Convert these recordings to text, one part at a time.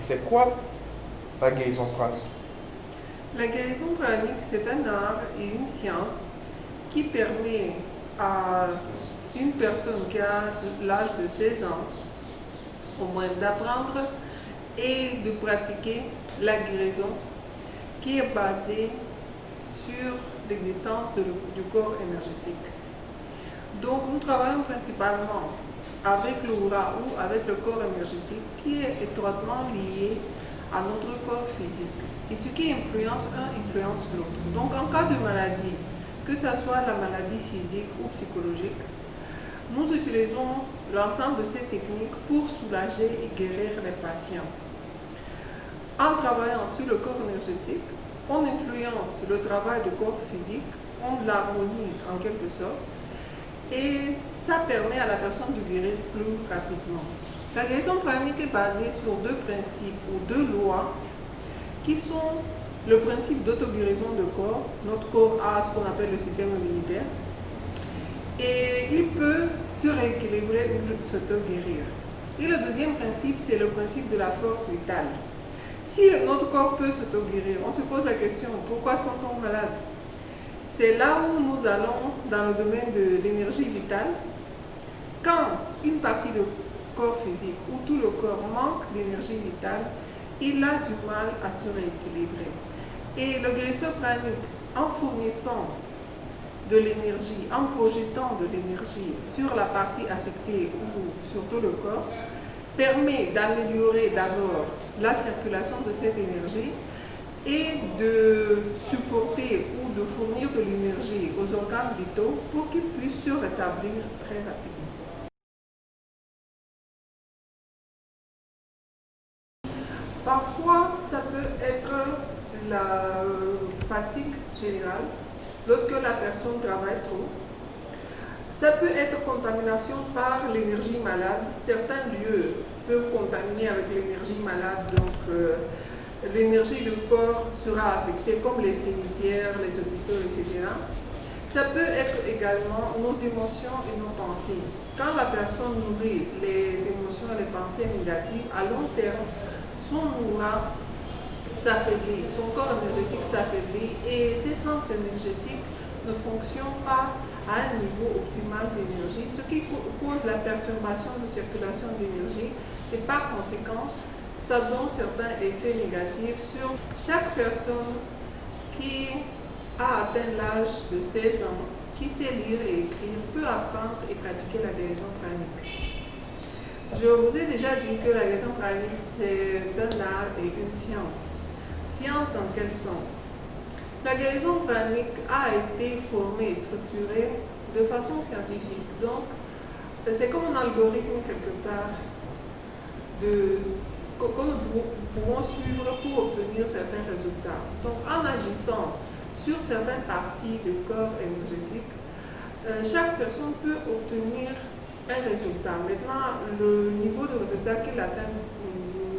C'est quoi la guérison pranique? La guérison pranique, c'est un art et une science qui permet à une personne qui a l'âge de 16 ans, au moins, d'apprendre et de pratiquer la guérison qui est basée sur l'existence du corps énergétique. Donc, nous travaillons principalement avec l'aura ou avec le corps énergétique qui est étroitement lié à notre corps physique. Et ce qui influence un influence l'autre. Donc, en cas de maladie, que ce soit la maladie physique ou psychologique, nous utilisons l'ensemble de ces techniques pour soulager et guérir les patients. En travaillant sur le corps énergétique, on influence le travail du corps physique, on l'harmonise en quelque sorte, et ça permet à la personne de guérir plus rapidement. La guérison pranique est basée sur deux principes ou deux lois qui sont le principe d'auto-guérison de corps. Notre corps a ce qu'on appelle le système immunitaire et il peut se rééquilibrer ou s'auto-guérir. Et le deuxième principe, c'est le principe de la force vitale. Si notre corps peut s'auto-guérir, on se pose la question, pourquoi est-ce qu'on tombe malade? C'est là où nous allons dans le domaine de l'énergie vitale. Quand une partie du corps physique ou tout le corps manque d'énergie vitale, il a du mal à se rééquilibrer. Et le guérisseur pranique, en fournissant de l'énergie, en projetant de l'énergie sur la partie affectée ou sur tout le corps, permet d'améliorer d'abord la circulation de cette énergie et de supporter ou de fournir de l'énergie aux organes vitaux pour qu'ils puissent se rétablir très rapidement. Parfois, ça peut être la fatigue générale lorsque la personne travaille trop. Ça peut être contamination par l'énergie malade. Certains lieux peuvent contaminer avec l'énergie malade, donc l'énergie du corps sera affectée, comme les cimetières, les hôpitaux, etc. Ça peut être également nos émotions et nos pensées. Quand la personne nourrit les émotions et les pensées négatives, à long terme, son aura s'affaiblit, son corps énergétique s'affaiblit et ses centres énergétiques ne fonctionnent pas à un niveau optimal d'énergie, ce qui cause la perturbation de circulation d'énergie et par conséquent, ça donne certains effets négatifs sur chaque personne qui a atteint l'âge de 16 ans, qui sait lire et écrire, peut apprendre et pratiquer la guérison pranique. Je vous ai déjà dit que la guérison pranique, c'est un art et une science. Science dans quel sens? La guérison pranique a été formée et structurée de façon scientifique. Donc, c'est comme un algorithme quelque part que nous pouvons suivre pour obtenir certains résultats. Donc, en agissant sur certaines parties du corps énergétique, chaque personne peut obtenir un résultat. Maintenant, le niveau de résultat qu'il atteint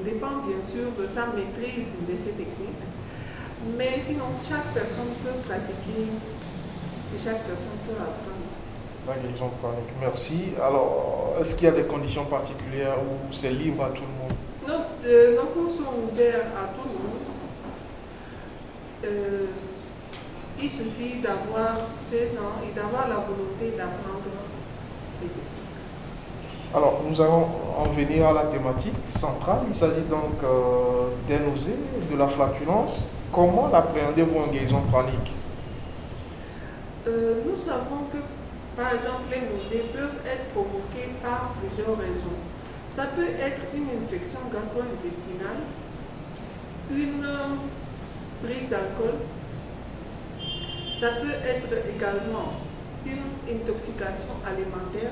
dépend bien sûr de sa maîtrise de ces techniques. Mais sinon, chaque personne peut pratiquer et chaque personne peut apprendre. La guérison pranique, merci. Alors, est-ce qu'il y a des conditions particulières ou c'est libre à tout le monde? Non, nos cours sont ouverts à tout le monde. Il suffit d'avoir 16 ans et d'avoir la volonté d'apprendre les techniques. Alors, nous allons en venir à la thématique centrale. Il s'agit donc des nausées, de la flatulence. Comment l'appréhendez-vous en guérison pranique? Nous savons que, par exemple, les nausées peuvent être provoquées par plusieurs raisons. Ça peut être une infection gastro-intestinale, une prise d'alcool. Ça peut être également une intoxication alimentaire.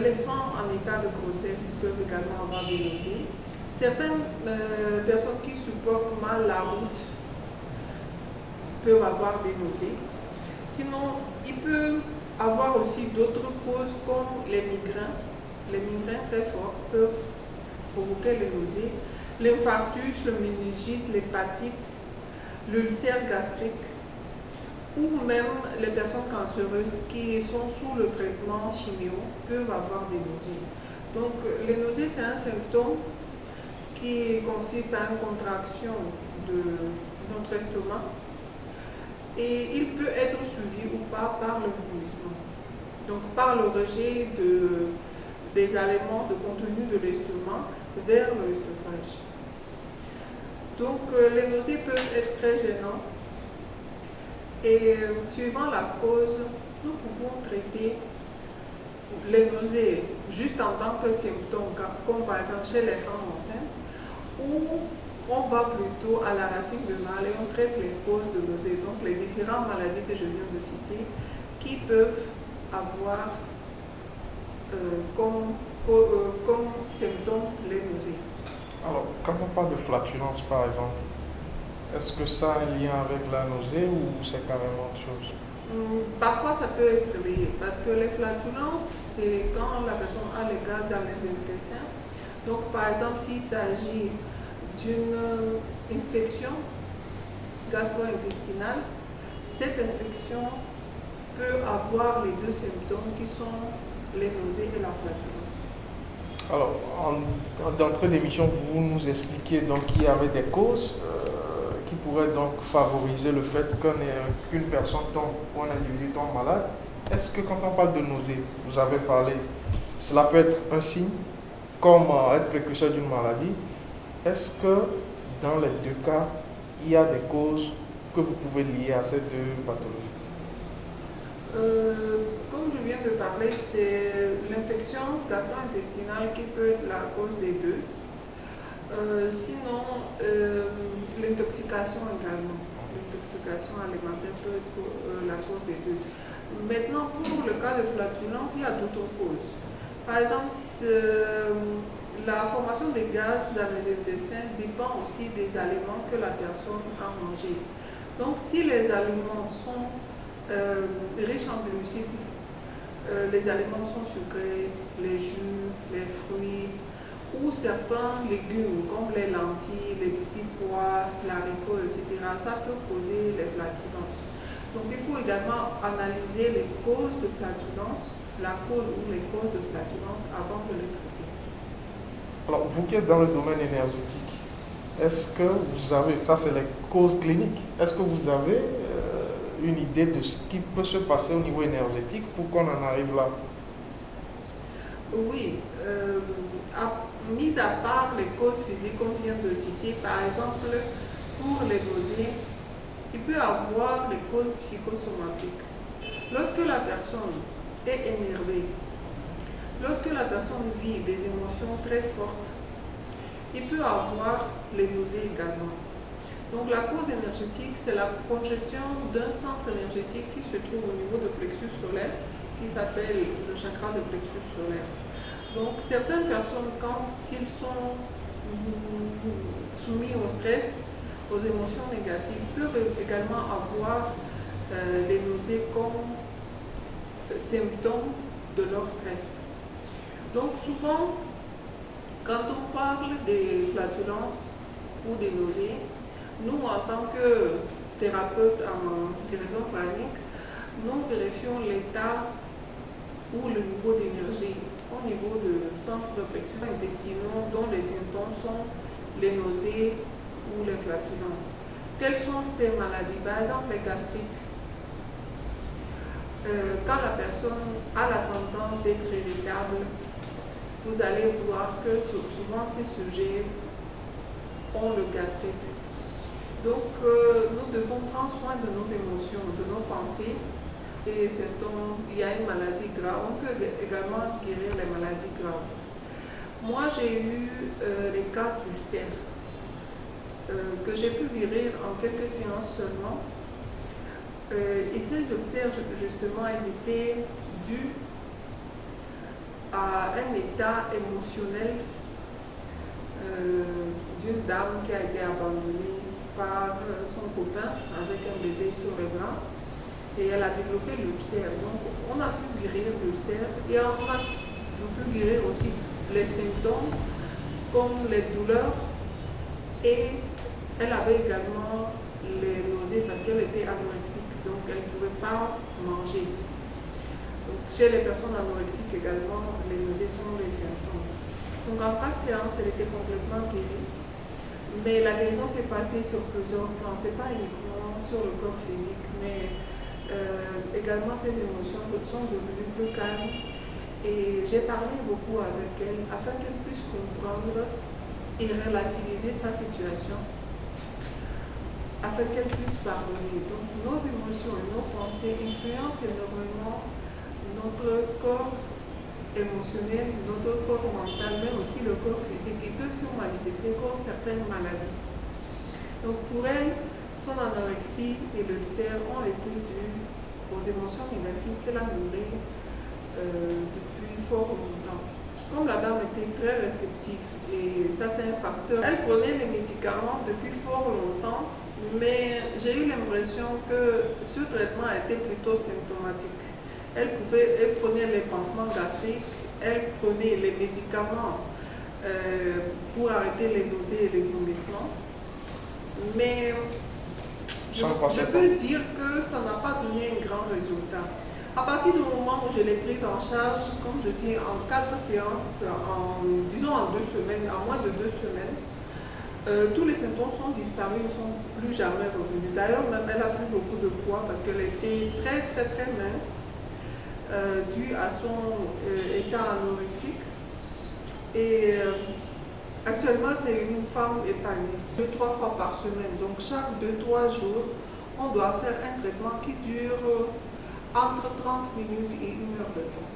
Les femmes en état de grossesse peuvent également avoir des nausées. Certaines personnes qui supportent mal la route peuvent avoir des nausées. Sinon, il peut avoir aussi d'autres causes comme les migraines. Les migraines très fortes peuvent provoquer les nausées. L'infarctus, le méningite, l'hépatite, l'ulcère gastrique ou même les personnes cancéreuses qui sont sous le traitement chimio peuvent avoir des nausées. Donc les nausées, c'est un symptôme qui consiste à une contraction de notre estomac. Et il peut être suivi ou pas par le vomissement. Donc par le rejet des aliments de contenu de l'estomac vers l'œsophage. Donc les nausées peuvent être très gênantes. Et suivant la cause, nous pouvons traiter les nausées juste en tant que symptômes, comme par exemple chez les femmes enceintes, ou on va plutôt à la racine du mal et on traite les causes de nausées, donc les différentes maladies que je viens de citer, qui peuvent avoir comme symptômes les nausées. Alors, quand on parle de flatulence, par exemple, est-ce que ça a un lien avec la nausée ou c'est carrément autre chose? Parfois, ça peut être lié parce que les flatulences, c'est quand la personne a les gaz dans les intestins. Donc, par exemple, s'il s'agit d'une infection gastro-intestinale, cette infection peut avoir les deux symptômes qui sont les nausées et la flatulence. Alors, d'entrée d'émission, vous nous expliquiez donc qu'il y avait des causes qui pourraient donc favoriser le fait qu'une personne tombe ou un individu tombe malade. Est-ce que quand on parle de nausée, vous avez parlé, cela peut être un signe comme être précurseur d'une maladie? Est-ce que dans les deux cas, il y a des causes que vous pouvez lier à ces deux pathologies? Comme je viens de parler, c'est l'infection gastro-intestinale qui peut être la cause des deux. Sinon, l'intoxication également. L'intoxication alimentaire peut être la cause des deux. Maintenant, pour le cas de flatulence, il y a d'autres causes. Par exemple, la formation des gaz dans les intestins dépend aussi des aliments que la personne a mangés. Donc, si les aliments sont riches en glucides, les aliments sont sucrés, les jus, les fruits, ou certains légumes comme les lentilles, les petits pois, l'haricot, etc. Ça peut causer les flatulences. Donc il faut également analyser les causes de flatulence, la cause ou les causes de flatulence avant de les traiter. Alors, vous qui êtes dans le domaine énergétique, est-ce que vous avez, ça c'est les causes cliniques, est-ce que vous avez une idée de ce qui peut se passer au niveau énergétique pour qu'on en arrive là? Oui, mis à part les causes physiques qu'on vient de citer, par exemple, pour les nausées, il peut y avoir les causes psychosomatiques. Lorsque la personne est énervée, lorsque la personne vit des émotions très fortes, il peut y avoir les nausées également. Donc la cause énergétique, c'est la congestion d'un centre énergétique qui se trouve au niveau du plexus solaire, qui s'appelle le chakra de plexus solaire. Donc certaines personnes, quand ils sont soumis au stress, aux émotions négatives, peuvent également avoir les nausées comme symptômes de leur stress. Donc souvent, quand on parle des flatulences ou des nausées, nous en tant que thérapeutes en guérison pranique, nous vérifions l'état ou le niveau d'énergie au niveau de centres de plexus intestinaux dont les symptômes sont les nausées ou les flatulences. Quelles sont ces maladies? Par exemple, les gastrites. Quand la personne a la tendance d'être irritable, vous allez voir que souvent ces sujets ont le gastrite. Donc, nous devons prendre soin de nos émotions, de nos pensées. Et il y a une maladie grave. On peut également guérir les maladies graves. Moi, j'ai eu les cas d'ulcères que j'ai pu guérir en quelques séances seulement. Et ces ulcères, justement, ils étaient dus à un état émotionnel d'une dame qui a été abandonnée par son copain avec un bébé sur les bras. Et elle a développé l'ulcère. Donc, on a pu guérir l'ulcère et on a pu guérir aussi les symptômes comme les douleurs. Et elle avait également les nausées parce qu'elle était anorexique. Donc, elle ne pouvait pas manger. Donc, chez les personnes anorexiques également, les nausées sont des symptômes. Donc en 4 séances, elle était complètement guérie. Mais la guérison s'est passée sur plusieurs plans. Ce n'est pas uniquement sur le corps physique, mais également ses émotions sont devenues plus calmes. Et j'ai parlé beaucoup avec elle afin qu'elle puisse comprendre et relativiser sa situation, afin qu'elle puisse pardonner. Donc nos émotions et nos pensées influencent énormément notre corps émotionnel, notre corps mental, mais aussi le corps physique. Ils peuvent se manifester comme certaines maladies. Donc pour elle, son anorexie et l'ulcère ont été dus aux émotions négatives qu'elle a nourries depuis fort longtemps. Comme la dame était très réceptive, et ça c'est un facteur, elle prenait les médicaments depuis fort longtemps, mais j'ai eu l'impression que ce traitement était plutôt symptomatique. Elle prenait les pansements gastriques, elle prenait les médicaments pour arrêter les nausées et les vomissements. Mais je peux dire que ça n'a pas donné un grand résultat. À partir du moment où je l'ai prise en charge, comme je dis, en 4 séances, disons en 2 semaines, en moins de 2 semaines, tous les symptômes sont disparus, ne sont plus jamais revenus. D'ailleurs, même elle a pris beaucoup de poids parce qu'elle était très mince. Dû à son état anorexique. Et actuellement, c'est une femme épanouie, 2-3 fois par semaine. Donc, chaque 2-3 jours, on doit faire un traitement qui dure entre 30 minutes et 1 heure de temps.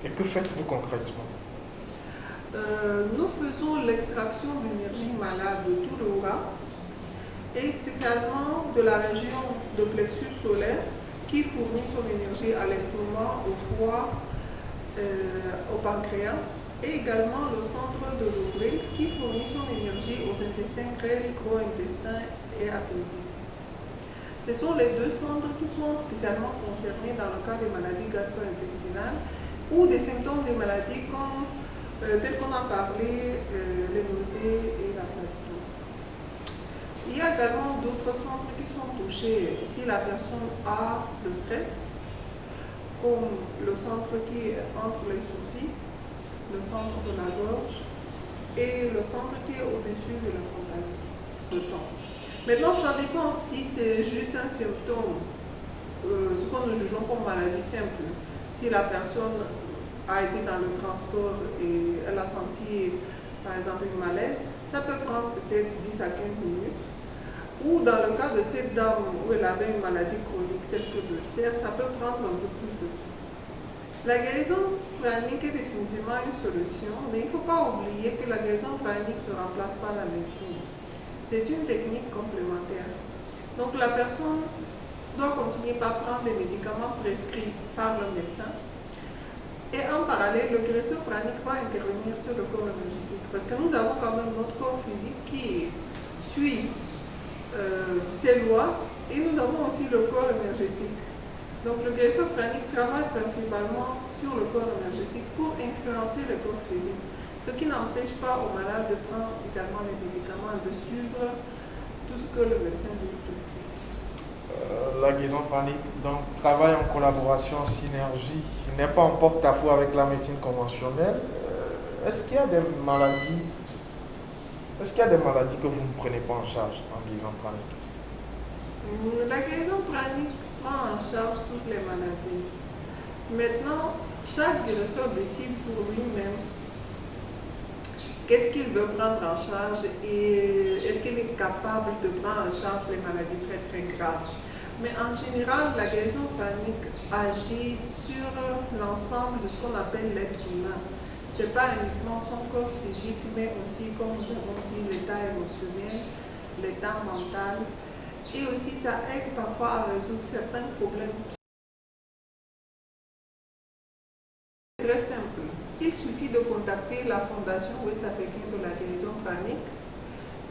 Et que faites-vous concrètement? Nous faisons l'extraction d'énergie malade de tout le aura et spécialement de la région de plexus solaire qui fournit son énergie à l'estomac, au foie, au pancréas, et également le centre de l'oreille qui fournit son énergie aux intestins grêles, gros intestins et appendices. Ce sont les 2 centres qui sont spécialement concernés dans le cas des maladies gastro-intestinales ou des symptômes des maladies comme, tels qu'on a parlé, les nausées et la flatulence. Il y a également d'autres centres qui sont touchés si la personne a le stress, comme le centre qui est entre les sourcils, le centre de la gorge et le centre qui est au-dessus de la frontale de temps. Maintenant, ça dépend si c'est juste un symptôme, ce qu'on nous jugeons comme maladie simple. Si la personne a été dans le transport et elle a senti, par exemple, une malaise, ça peut prendre peut-être 10 à 15 minutes. Ou dans le cas de cette dame où elle avait une maladie chronique telle que l'ulcère, ça peut prendre un peu plus de temps. La guérison pranique est définitivement une solution, mais il ne faut pas oublier que la guérison pranique ne remplace pas la médecine. C'est une technique complémentaire. Donc la personne doit continuer par prendre les médicaments prescrits par le médecin. Et en parallèle, le guérisseur pranique va intervenir sur le corps énergétique. Parce que nous avons quand même notre corps physique qui suit ces lois, et nous avons aussi le corps énergétique. Donc le guérisseur pranique travaille principalement sur le corps énergétique pour influencer le corps physique, ce qui n'empêche pas aux malades de prendre également les médicaments et de suivre tout ce que le médecin lui prescrit. La guérison pranique donc travaille en collaboration, en synergie, n'est pas en porte-à-faux avec la médecine conventionnelle. Est-ce qu'il y a des maladies que vous ne prenez pas en charge en guérison pranique? La guérison pranique prend en charge toutes les maladies. Maintenant, chaque guérisseur décide pour lui-même qu'est-ce qu'il veut prendre en charge et est-ce qu'il est capable de prendre en charge les maladies très graves. Mais en général, la guérison pranique agit sur l'ensemble de ce qu'on appelle l'être humain. Ce n'est pas uniquement son corps physique, mais aussi, comme nous avons dit, l'état émotionnel, l'état mental. Et aussi, ça aide parfois à résoudre certains problèmes. C'est très simple. Il suffit de contacter la Fondation Ouest-Africaine de la guérison pranique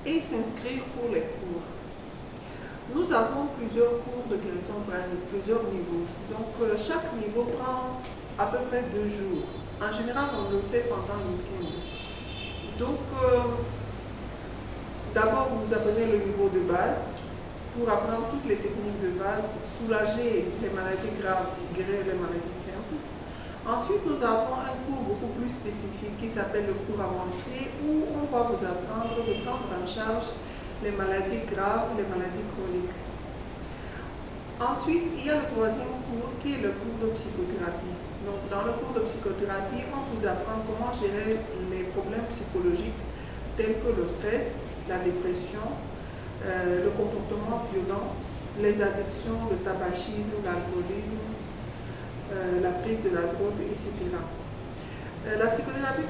et s'inscrire pour les cours. Nous avons plusieurs cours de guérison pranique, plusieurs niveaux. Donc, chaque niveau prend à peu près 2 jours. En général, on le fait pendant le week-end. Donc, d'abord, vous apprenez le niveau de base pour apprendre toutes les techniques de base, soulager les maladies graves, guérir les maladies simples. Ensuite, nous avons un cours beaucoup plus spécifique qui s'appelle le cours avancé où on va vous apprendre de prendre en charge les maladies graves, les maladies chroniques. Ensuite, il y a le troisième cours qui est le cours de psychothérapie. Donc, dans le cours de psychothérapie, on vous apprend comment gérer les problèmes psychologiques tels que le stress, la dépression, le comportement violent, les addictions, le tabagisme, l'alcoolisme, la prise de la drogue, etc. La psychothérapie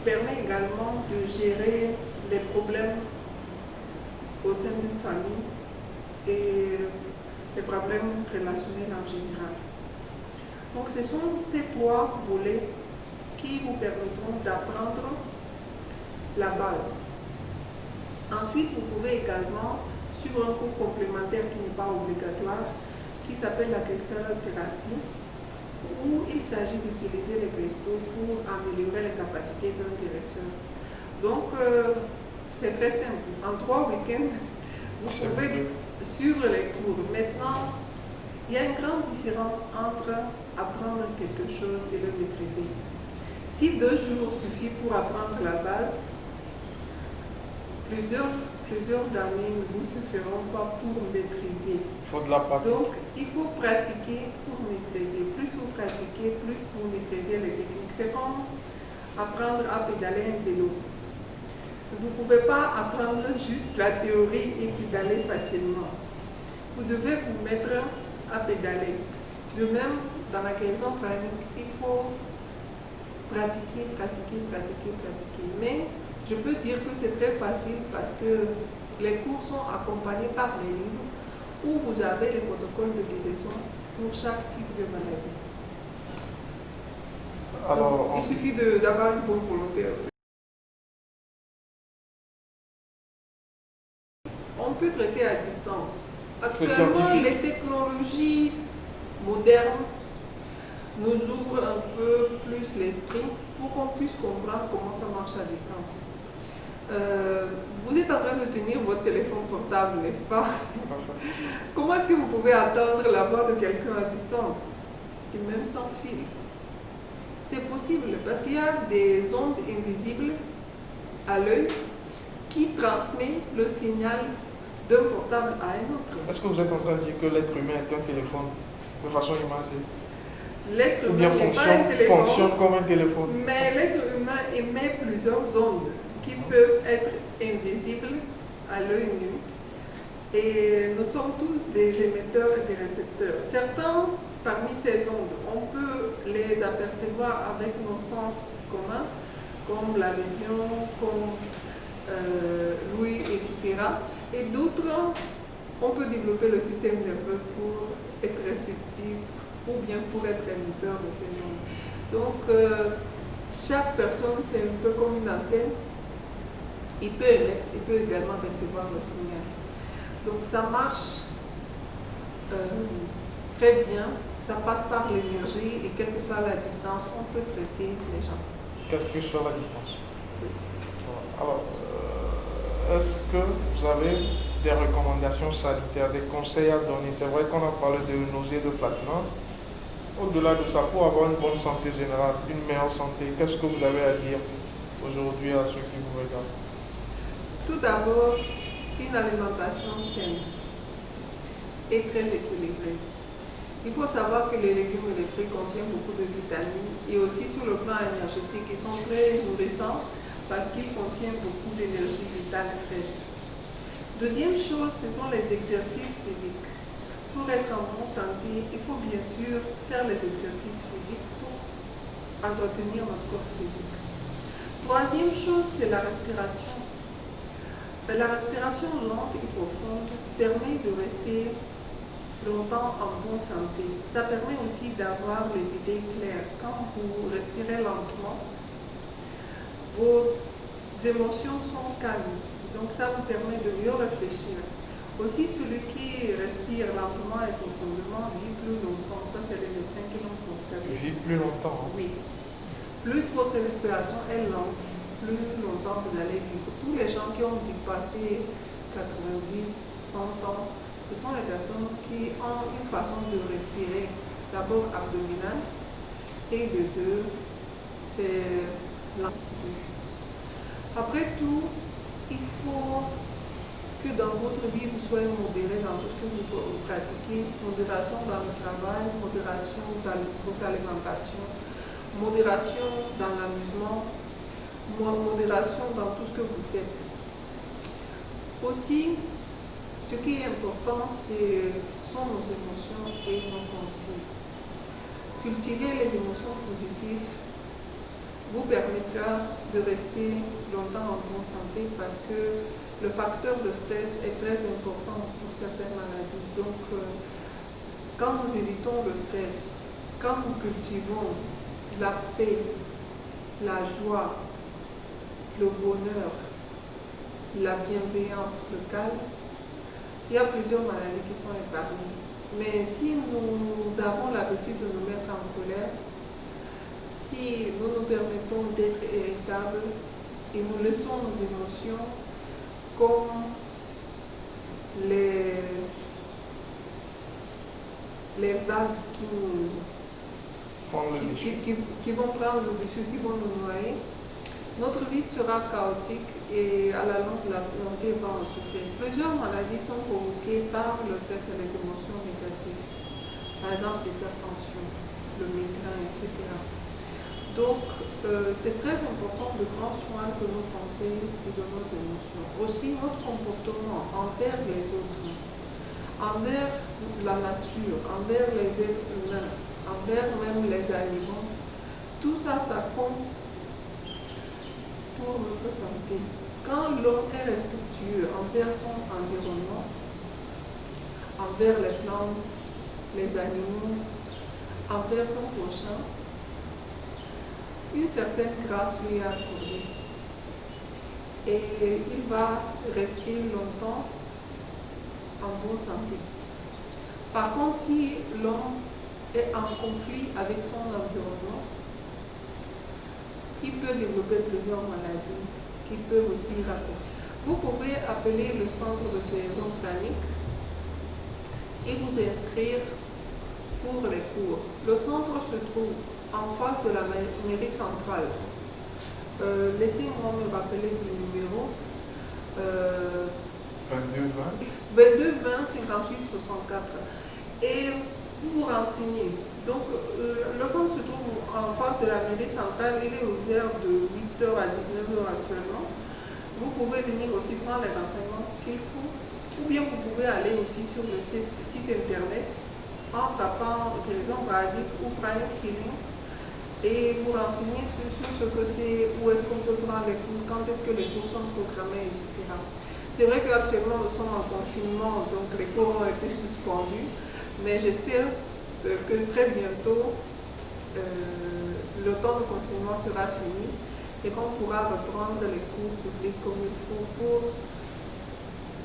permet également de gérer les problèmes au sein d'une famille et les problèmes relationnels en général. Donc ce sont ces trois volets qui vous permettront d'apprendre la base. Ensuite, vous pouvez également suivre un cours complémentaire qui n'est pas obligatoire, qui s'appelle la cristallothérapie, où il s'agit d'utiliser les cristaux pour améliorer les capacités d'un guérisseur. Donc, c'est très simple. En 3 week-ends, vous pouvez suivre les cours. Maintenant, il y a une grande différence entre apprendre quelque chose et le maîtriser. Si 2 jours suffit pour apprendre la base, plusieurs années ne vous suffiront pas pour maîtriser. Il faut de la pratique. Donc, il faut pratiquer pour maîtriser. Plus vous pratiquez, plus vous maîtrisez les techniques. C'est comme apprendre à pédaler un vélo. Vous ne pouvez pas apprendre juste la théorie et pédaler facilement. Vous devez vous mettre à pédaler. De même, dans la guérison pranique, il faut pratiquer. Mais je peux dire que c'est très facile parce que les cours sont accompagnés par les livres où vous avez les protocoles de guérison pour chaque type de maladie. Alors, il suffit d'avoir une bonne volonté. On peut traiter à distance. Actuellement, les technologies modernes nous ouvrent un peu plus l'esprit pour qu'on puisse comprendre comment ça marche à distance. Vous êtes en train de tenir votre téléphone portable, n'est-ce pas? Comment est-ce que vous pouvez attendre la voix de quelqu'un à distance, et même sans fil? C'est possible parce qu'il y a des ondes invisibles à l'œil qui transmettent le signal d'un portable à un autre. Est-ce que vous êtes en train de dire que l'être humain est un téléphone de façon imagée? L'être humain fonctionne comme un téléphone. Mais l'être humain émet plusieurs ondes qui peuvent être invisibles à l'œil nu. Et nous sommes tous des émetteurs et des récepteurs. Certains, parmi ces ondes, on peut les apercevoir avec nos sens communs, comme la vision, comme l'ouïe, etc. Et d'autres, on peut développer le système nerveux pour être réceptif ou bien pour être émetteur de ces ondes. Donc, chaque personne, c'est un peu comme une antenne. Il peut émettre, il peut également recevoir le signal. Donc, ça marche très bien. Ça passe par l'énergie et quelle que soit la distance, on peut traiter les gens. Quelle que soit la distance. Oui. Alors, est-ce que vous avez des recommandations sanitaires, des conseils à donner? C'est vrai qu'on a parlé de nausées, de flatulence. Au-delà de ça, pour avoir une bonne santé générale, une meilleure santé, qu'est-ce que vous avez à dire aujourd'hui à ceux qui vous regardent? Tout d'abord, une alimentation saine et très équilibrée. Il faut savoir que les légumes et les fruits contiennent beaucoup de vitamines et aussi sur le plan énergétique, ils sont très nourrissants parce qu'ils contiennent beaucoup d'énergie vitale fraîche. Deuxième chose, ce sont les exercices physiques. Pour être en bonne santé, il faut bien sûr faire les exercices physiques pour entretenir notre corps physique. Troisième chose, c'est la respiration. La respiration lente et profonde permet de rester longtemps en bonne santé. Ça permet aussi d'avoir les idées claires. Quand vous respirez lentement, vos émotions sont calmes. Donc ça vous permet de mieux réfléchir. Aussi, celui qui respire lentement et profondément vit plus longtemps. Ça, c'est les médecins qui l'ont constaté. Vit plus longtemps. Oui. Plus votre respiration est lente, plus longtemps vous allez vivre. Tous les gens qui ont dépassé 90, 100 ans, ce sont les personnes qui ont une façon de respirer, d'abord abdominale, Et de deux, c'est l'individu. Après tout, il faut que dans votre vie, vous soyez modéré dans tout ce que vous pratiquez. Modération dans le travail, modération dans votre alimentation, modération dans l'amusement, modération dans tout ce que vous faites. Aussi, ce qui est important, sont nos émotions et nos pensées. Cultiver les émotions positives vous permettra de rester longtemps en bonne santé parce que le facteur de stress est très important pour certaines maladies. Donc, quand nous évitons le stress, quand nous cultivons la paix, la joie, le bonheur, la bienveillance, le calme, il y a plusieurs maladies qui sont épargnées. Mais si nous avons l'habitude de nous mettre en colère, si nous nous permettons d'être irritables et nous laissons nos émotions comme les vagues qui vont prendre le dessus, qui vont nous noyer, notre vie sera chaotique et à la longue, la santé va en souffrir. Plusieurs maladies sont provoquées par le stress et les émotions négatives. Par exemple, l'hypertension, le migraine, etc. Donc, c'est très important de prendre soin de nos pensées et de nos émotions. Aussi, notre comportement envers les autres, envers la nature, envers les êtres humains, envers même les animaux, tout ça, ça compte pour notre santé. Quand l'homme est respectueux envers son environnement, envers les plantes, les animaux, envers son prochain, une certaine grâce lui est accordée. Et il va rester longtemps en bonne santé. Par contre, si l'homme est en conflit avec son environnement, il peut développer plusieurs maladies qui peuvent aussi raccourcir. Vous pouvez appeler le centre de guérison pranique et vous inscrire pour les cours. Le centre se trouve en face de la mairie centrale. Laissez-moi me rappeler du numéro 22 20 58 64 et vous vous renseignez. Donc, le centre se trouve en face de la mairie centrale. Il est ouvert de 8h à 19h actuellement. Vous pouvez venir aussi prendre les renseignements qu'il faut. Ou bien vous pouvez aller aussi sur le site internet en tapant guérison pranique ou pranic healing et vous renseigner sur ce que c'est, où est-ce qu'on peut prendre les cours, quand est-ce que les cours sont programmés, etc. C'est vrai qu'actuellement nous sommes en confinement, donc les cours ont été suspendus, mais j'espère que très bientôt le temps de confinement sera fini et qu'on pourra reprendre les cours publics comme il faut pour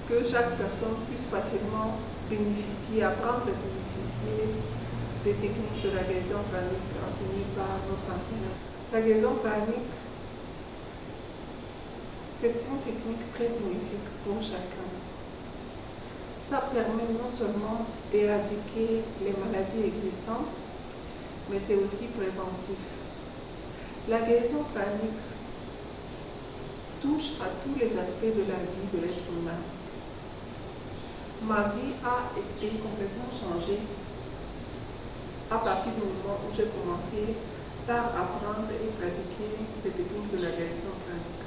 que chaque personne puisse facilement apprendre à bénéficier des techniques de la guérison pranique enseignées par notre enseignant. La guérison pranique, c'est une technique très bénéfique pour chacun. Ça permet non seulement d'éradiquer les maladies existantes, mais c'est aussi préventif. La guérison pranique touche à tous les aspects de la vie de l'être humain. Ma vie a été complètement changée à partir du moment où j'ai commencé par apprendre et pratiquer les techniques de la guérison pranique.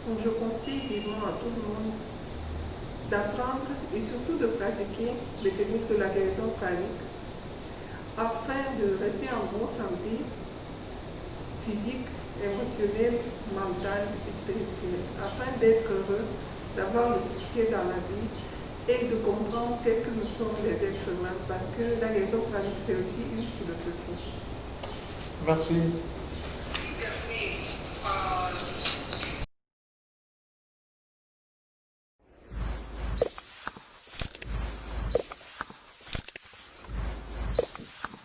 Donc je conseille vivement à tout le monde d'apprendre et surtout de pratiquer les techniques de la guérison pranique afin de rester en bonne santé physique, émotionnelle, mentale et spirituelle, afin d'être heureux, d'avoir le succès dans la vie et de comprendre qu'est-ce que nous sommes les êtres humains, parce que la guérison pranique, c'est aussi une philosophie. Merci.